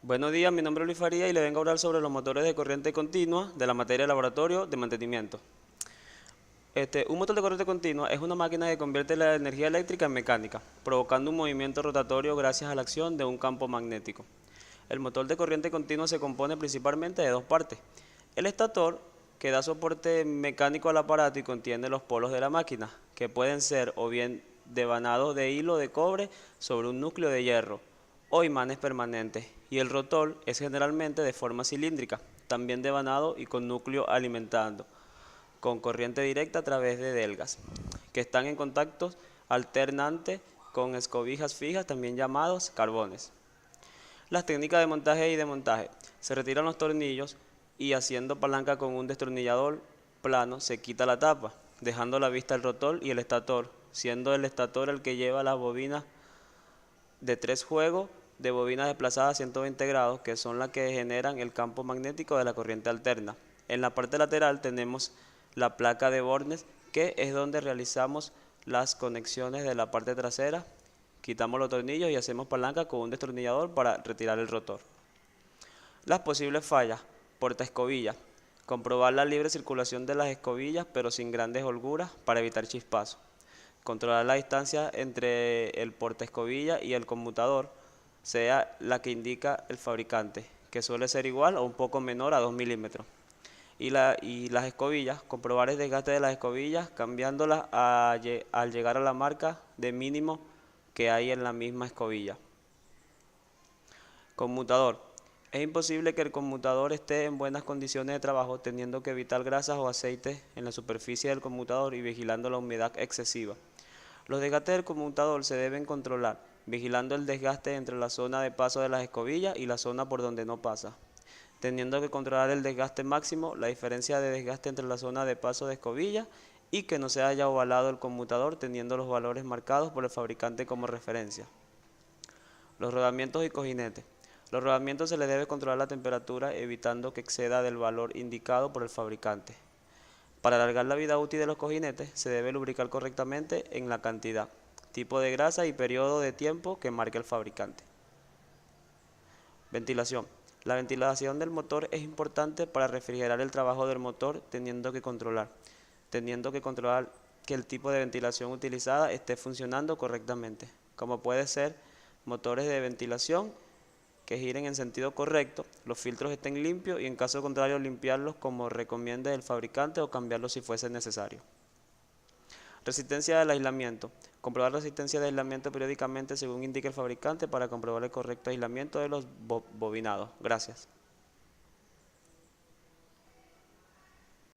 Buenos días, mi nombre es Luis Faría y le vengo a hablar sobre los motores de corriente continua de la materia de laboratorio de mantenimiento. Un motor de corriente continua es una máquina que convierte la energía eléctrica en mecánica, provocando un movimiento rotatorio gracias a la acción de un campo magnético. El motor de corriente continua se compone principalmente de dos partes. El estator, que da soporte mecánico al aparato y contiene los polos de la máquina, que pueden ser o bien devanados de hilo de cobre sobre un núcleo de hierro, o imanes permanentes, y el rotor es generalmente de forma cilíndrica, también devanado y con núcleo alimentando, con corriente directa a través de delgas, que están en contacto alternante con escobijas fijas, también llamados carbones. Las técnicas de montaje y desmontaje. Se retiran los tornillos y haciendo palanca con un destornillador plano se quita la tapa, dejando a la vista el rotor y el estator, siendo el estator el que lleva las bobinas de tres juegos de bobinas desplazadas a 120 grados, que son las que generan el campo magnético de la corriente alterna. En la parte lateral tenemos la placa de bornes, que es donde realizamos las conexiones de la parte trasera. Quitamos los tornillos y hacemos palanca con un destornillador para retirar el rotor. Las posibles fallas: portaescobillas. Comprobar la libre circulación de las escobillas pero sin grandes holguras para evitar chispazos. Controlar la distancia entre el portaescobilla y el conmutador, sea la que indica el fabricante, que suele ser igual o un poco menor a 2 milímetros. Y las escobillas, comprobar el desgaste de las escobillas cambiándolas al llegar a la marca de mínimo que hay en la misma escobilla. Conmutador. Es imposible que el conmutador esté en buenas condiciones de trabajo, teniendo que evitar grasas o aceites en la superficie del conmutador y vigilando la humedad excesiva. Los desgastes del conmutador se deben controlar, vigilando el desgaste entre la zona de paso de las escobillas y la zona por donde no pasa, teniendo que controlar el desgaste máximo, la diferencia de desgaste entre la zona de paso de escobilla y que no se haya ovalado el conmutador, teniendo los valores marcados por el fabricante como referencia. Los rodamientos y cojinetes. Los rodamientos se les debe controlar la temperatura evitando que exceda del valor indicado por el fabricante. Para alargar la vida útil de los cojinetes se debe lubricar correctamente en la cantidad, tipo de grasa y periodo de tiempo que marque el fabricante. Ventilación. La ventilación del motor es importante para refrigerar el trabajo del motor, teniendo que controlar que el tipo de ventilación utilizada esté funcionando correctamente, como puede ser motores de ventilación que giren en sentido correcto, los filtros estén limpios y en caso contrario limpiarlos como recomiende el fabricante o cambiarlos si fuese necesario. Resistencia del aislamiento. Comprobar la resistencia de aislamiento periódicamente según indique el fabricante para comprobar el correcto aislamiento de los bobinados. Gracias.